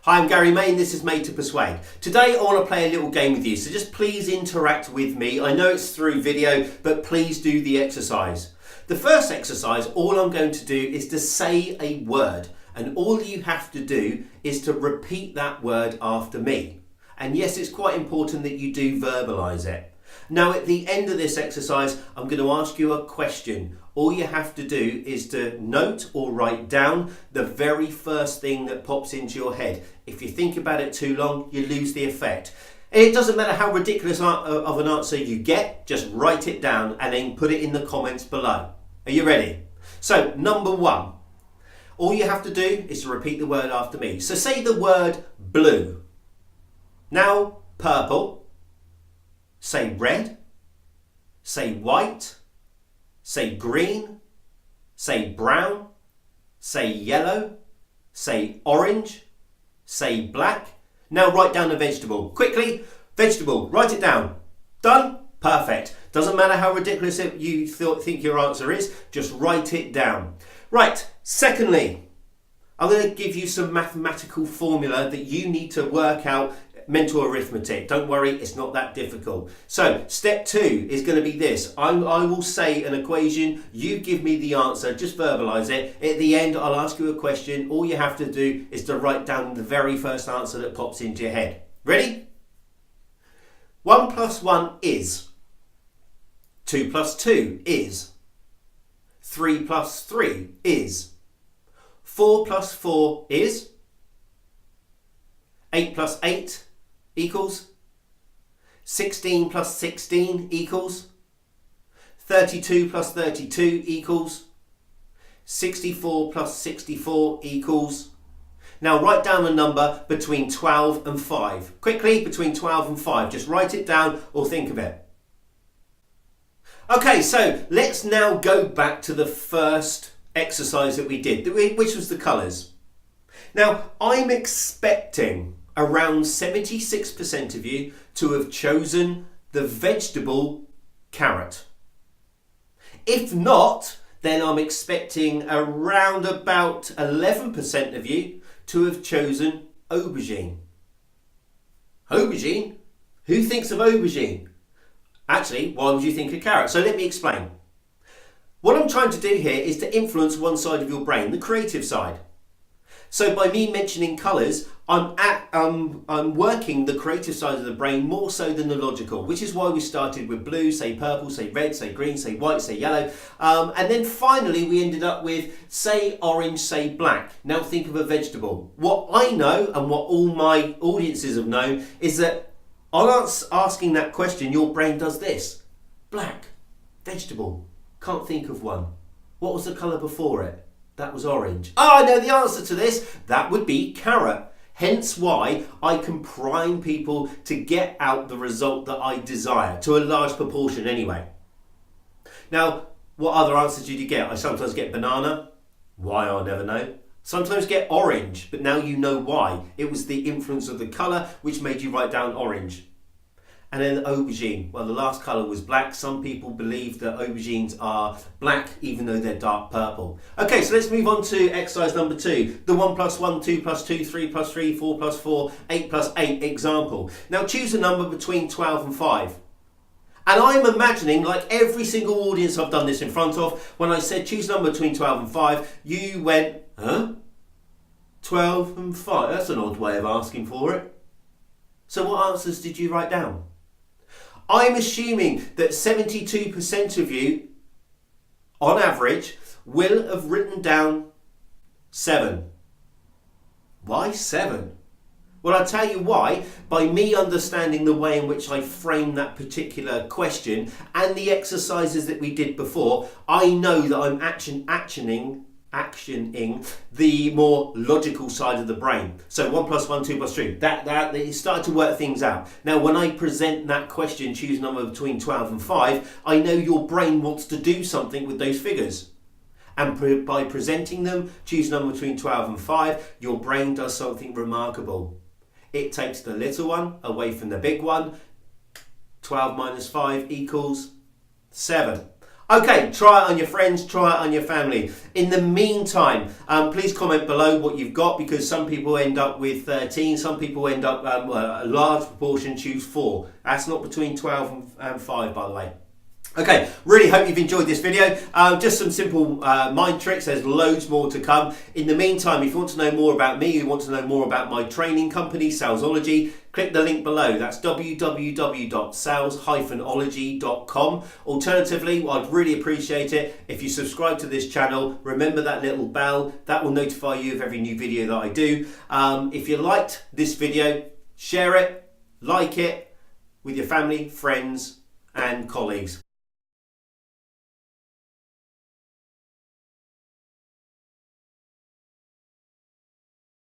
Hi, I'm Gary May and this is Made to Persuade. Today I want to play a little game with you, so just please interact with me. I know it's through video, but please do the exercise. The first exercise, all I'm going to do is to say a word, and all you have to do is to repeat that word after me. And yes, it's quite important that you do verbalise it. Now at the end of this exercise, I'm going to ask you a question. All you have to do is to note or write down the very first thing that pops into your head. If you think about it too long, you lose the effect. It doesn't matter how ridiculous of an answer you get, just write it down and then put it in the comments below. Are you ready? So, number one. All you have to do is to repeat the word after me. So say the word blue. Now purple. Say red. Say white. Say green. Say brown. Say yellow. Say orange. Say black. Now write down a vegetable. Quickly, vegetable, write it down. Done? Perfect. Doesn't matter how ridiculous you think your answer is, just write it down. Right, secondly, I'm going to give you some mathematical formula that you need to work out. Mental arithmetic. Don't worry, it's not that difficult. So, step 2 is going to be this. I will say an equation, you give me the answer, just verbalise it. At the end, I'll ask you a question. All you have to do is to write down the very first answer that pops into your head. Ready? 1 plus 1 is. 2 plus 2 is. 3 plus 3 is. 4 plus 4 is. 8 plus 8 equals. 16 plus 16 equals. 32 plus 32 equals. 64 plus 64 equals. Now write down a number between 12 and 5. Quickly, between 12 and 5. Just write it down or think of it. Okay, so let's now go back to the first exercise that we did, which was the colours. Now, I'm expecting around 76% of you to have chosen the vegetable carrot. If not, then I'm expecting around about 11% of you to have chosen aubergine. Aubergine? Who thinks of aubergine? Actually, why would you think of carrot? So let me explain. What I'm trying to do here is to influence one side of your brain, the creative side. So by me mentioning colours, I'm working the creative side of the brain more so than the logical, which is why we started with blue, say purple, say red, say green, say white, say yellow. And then finally we ended up with say orange, say black. Now think of a vegetable. What I know and what all my audiences have known is that on asking that question, your brain does this. Black, vegetable, can't think of one. What was the colour before it? That was orange. Oh, I know the answer to this. That would be carrot. Hence why I can prime people to get out the result that I desire, to a large proportion anyway. Now, what other answers did you get? I sometimes get banana. Why, I'll never know. Sometimes get orange, but now you know why. It was the influence of the colour which made you write down orange. And then aubergine. Well, the last colour was black. Some people believe that aubergines are black even though they're dark purple. Okay, so let's move on to exercise number 2. The 1 plus 1, 2 plus 2, 3 plus 3, 4 plus 4, 8 plus 8 example. Now choose a number between 12 and 5. And I'm imagining, like every single audience I've done this in front of, when I said choose a number between 12 and 5, you went, huh? 12 and 5? That's an odd way of asking for it. So what answers did you write down? I'm assuming that 72% of you, on average, will have written down 7. Why 7? Well, I'll tell you why. By me understanding the way in which I framed that particular question and the exercises that we did before, I know that I'm actioning the more logical side of the brain. So 1 plus 1, 2 plus 3. That it started to work things out. Now, when I present that question, choose a number between 12 and 5, I know your brain wants to do something with those figures. And by presenting them, choose a number between 12 and 5, your brain does something remarkable. It takes the little one away from the big one. 12 minus 5 equals 7. Okay, try it on your friends, try it on your family. In the meantime, please comment below what you've got, because some people end up with 13, some people end up, a large proportion choose 4. That's not between 12 and 5, by the way. Okay, really hope you've enjoyed this video. Just some simple mind tricks. There's loads more to come. In the meantime, if you want to know more about me, you want to know more about my training company, Salesology, click the link below. That's www.sales-ology.com. Alternatively, I'd really appreciate it if you subscribe to this channel. Remember that little bell. That will notify you of every new video that I do. If you liked this video, share it, like it with your family, friends, and colleagues.